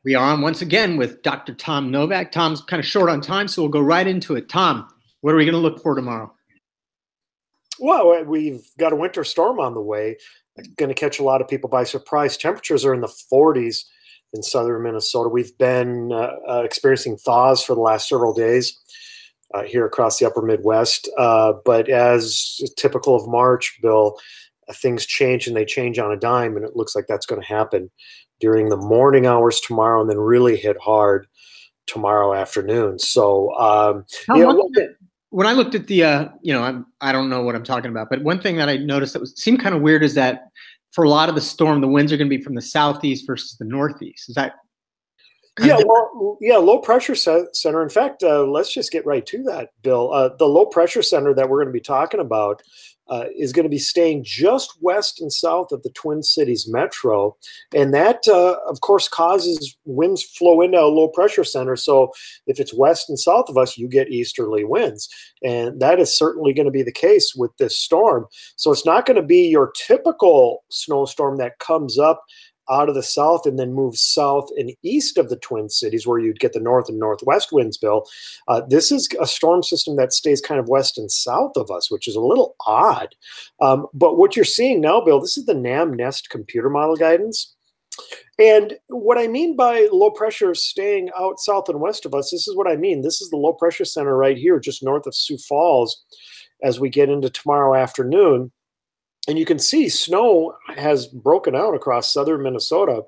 We are on once again with Dr. Tom Novak. Tom's kind of short on time, so we'll go right into it. Tom, what are we going to look for tomorrow? Well, we've got a winter storm on the way. Going to catch a lot of people by surprise. Temperatures are in the 40s in southern Minnesota. We've been experiencing thaws for the last several days here across the upper Midwest. But as typical of March, Bill, things change, and they change on a dime, and it looks like that's going to happen during the morning hours tomorrow and then really hit hard tomorrow afternoon. So, when I looked at the, I don't know what I'm talking about, but one thing that I noticed that seemed kind of weird is that for a lot of the storm, the winds are going to be from the southeast versus the northeast. Is that? Low pressure center. In fact, let's just get right to that, Bill. The low pressure center that we're going to be talking about is going to be staying just west and south of the Twin Cities metro. And that, of course, causes winds flow into a low pressure center. So if it's west and south of us, you get easterly winds. And that is certainly going to be the case with this storm. So it's not going to be your typical snowstorm that comes up out of the south and then moves south and east of the Twin Cities where you'd get the north and northwest winds, Bill. This is a storm system that stays kind of west and south of us, which is a little odd. But what you're seeing now, Bill, this is the NAM-NEST computer model guidance. And what I mean by low pressure staying out south and west of us, this is what I mean. This is the low pressure center right here, just north of Sioux Falls as we get into tomorrow afternoon. And you can see snow has broken out across southern Minnesota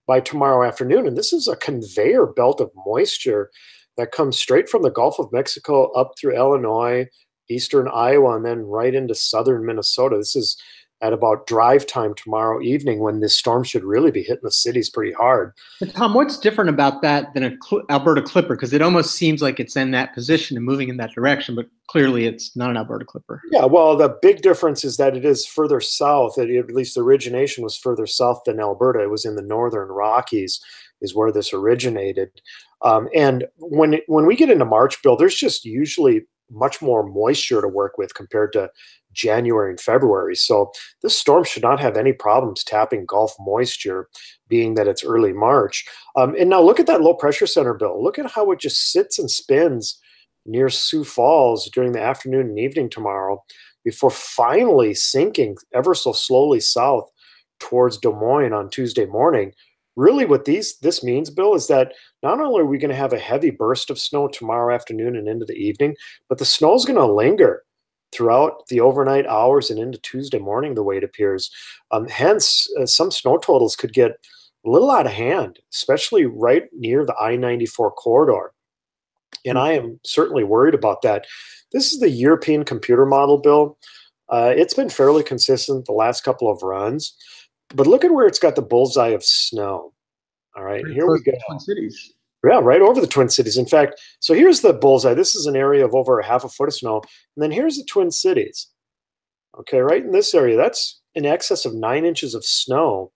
by tomorrow afternoon. And this is a conveyor belt of moisture that comes straight from the Gulf of Mexico up through Illinois, eastern Iowa, and then right into southern Minnesota. This is at about drive time tomorrow evening when this storm should really be hitting the cities pretty hard. But Tom, what's different about that than an Alberta Clipper? Because it almost seems like it's in that position and moving in that direction, but clearly it's not an Alberta Clipper. Yeah, well, the big difference is that it is further south. At least the origination was further south than Alberta. It was in the northern Rockies is where this originated. And when we get into March, Bill, there's just usually much more moisture to work with compared to January and February. So this storm should not have any problems tapping Gulf moisture, being that it's early March. And now look at that low pressure center, Bill. Look at how it just sits and spins near Sioux Falls during the afternoon and evening tomorrow before finally sinking ever so slowly south towards Des Moines on Tuesday morning. Really what this means, Bill, is that not only are we going to have a heavy burst of snow tomorrow afternoon and into the evening, but the snow is going to linger throughout the overnight hours and into Tuesday morning, the way it appears. Hence, some snow totals could get a little out of hand, especially right near the I-94 corridor. And I am certainly worried about that. This is the European computer model, Bill. It's been fairly consistent the last couple of runs. But look at where it's got the bullseye of snow. All right, here we go. Twin Cities. Yeah, right over the Twin Cities. In fact, so here's the bullseye. This is an area of over a half a foot of snow. And then here's the Twin Cities. Okay, right in this area, that's in excess of 9 inches of snow.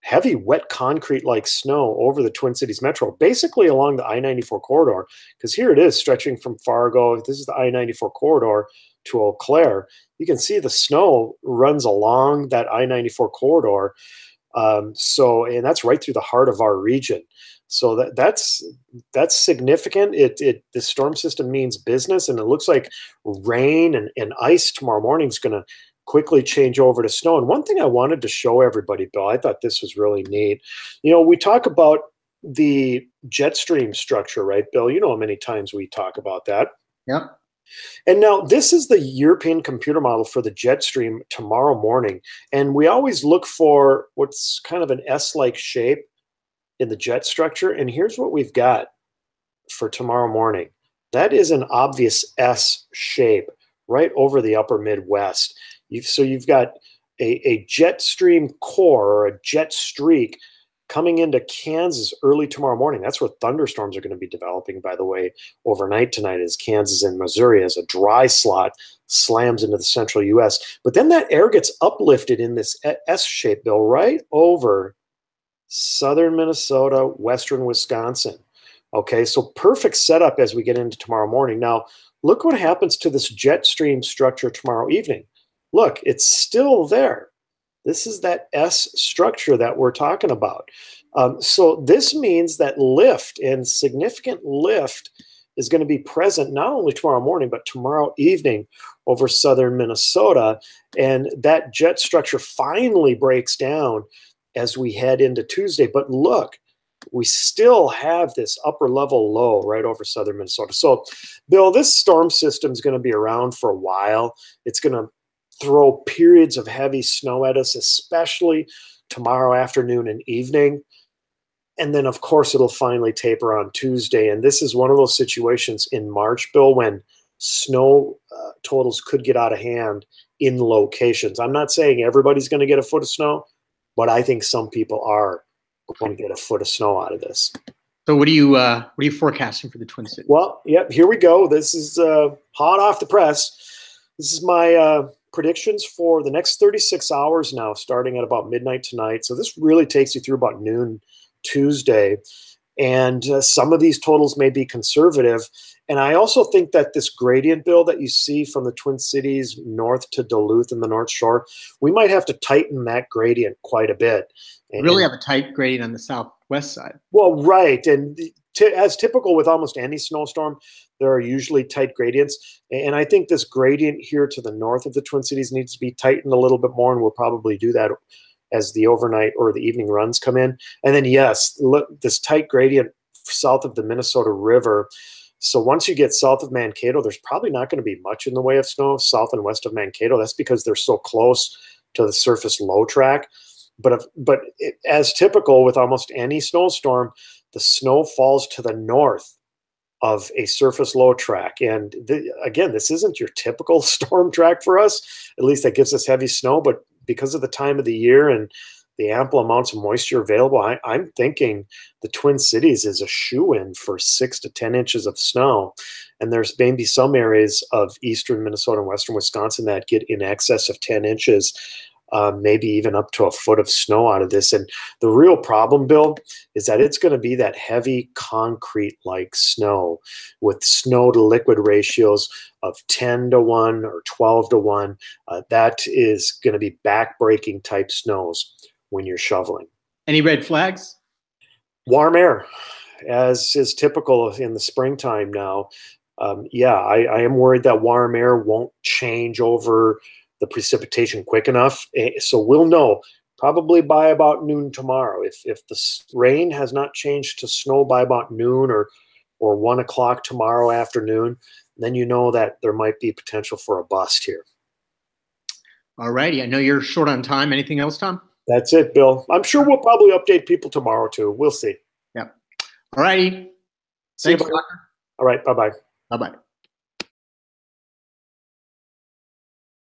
Heavy, wet concrete-like snow over the Twin Cities metro, basically along the I-94 corridor, because here it is stretching from Fargo. This is the I-94 corridor to Eau Claire. You can see the snow runs along that I-94 corridor. And that's right through the heart of our region. So that's significant. The storm system means business, and it looks like rain and ice tomorrow morning is going to quickly change over to snow. And one thing I wanted to show everybody, Bill, I thought this was really neat. You know, we talk about the jet stream structure, right, Bill? You know how many times we talk about that. Yep. And now this is the European computer model for the jet stream tomorrow morning. And we always look for what's kind of an S-like shape in the jet structure. And here's what we've got for tomorrow morning. That is an obvious S shape right over the upper Midwest. So you've got a jet stream core or a jet streak coming into Kansas early tomorrow morning. That's where thunderstorms are going to be developing, by the way, overnight tonight as Kansas and Missouri as a dry slot slams into the central U.S. But then that air gets uplifted in this S shape, Bill, right over southern Minnesota, western Wisconsin. Okay, so perfect setup as we get into tomorrow morning. Now, look what happens to this jet stream structure tomorrow evening. Look, it's still there. This is that S structure that we're talking about. So this means that lift and significant lift is going to be present not only tomorrow morning, but tomorrow evening over southern Minnesota. And that jet structure finally breaks down as we head into Tuesday. But look, we still have this upper level low right over southern Minnesota. So, Bill, this storm system is going to be around for a while. It's going to throw periods of heavy snow at us, especially tomorrow afternoon and evening. And then, of course, it'll finally taper on Tuesday. And this is one of those situations in March, Bill, when snow totals could get out of hand in locations. I'm not saying everybody's going to get a foot of snow, but I think some people are going to get a foot of snow out of this. So what are you forecasting for the Twin Cities? Well, yep, here we go. This is hot off the press. This is my predictions for the next 36 hours now, starting at about midnight tonight. So this really takes you through about noon Tuesday. And some of these totals may be conservative. And I also think that this gradient, Bill, that you see from the Twin Cities north to Duluth and the North Shore, we might have to tighten that gradient quite a bit. And really have a tight gradient on the southwest side. Well, right. And as typical with almost any snowstorm, there are usually tight gradients. And I think this gradient here to the north of the Twin Cities needs to be tightened a little bit more, and we'll probably do that as the overnight or the evening runs come in. And then, yes, look, this tight gradient south of the Minnesota River. So once you get south of Mankato, there's probably not going to be much in the way of snow south and west of Mankato. That's because they're so close to the surface low track. But as typical with almost any snowstorm, the snow falls to the north of a surface low track. And again, this isn't your typical storm track for us. At least that gives us heavy snow. But because of the time of the year and the ample amounts of moisture available, I'm thinking the Twin Cities is a shoo-in for 6 to 10 inches of snow. And there's maybe some areas of eastern Minnesota and western Wisconsin that get in excess of 10 inches, maybe even up to a foot of snow out of this. And the real problem, Bill, is that it's going to be that heavy concrete-like snow with snow to liquid ratios of 10 to 1 or 12 to 1. That is going to be back-breaking type snows when you're shoveling. Any red flags? Warm air, as is typical in the springtime now. I am worried that warm air won't change over the precipitation quick enough. So we'll know probably by about noon tomorrow. If the rain has not changed to snow by about noon or 1 o'clock tomorrow afternoon, then you know that there might be potential for a bust here. All righty. I know you're short on time. Anything else, Tom? That's it, Bill. I'm sure we'll probably update people tomorrow too. We'll see. Yep. All righty. Thanks, Doctor. All right. Bye-bye. Bye-bye.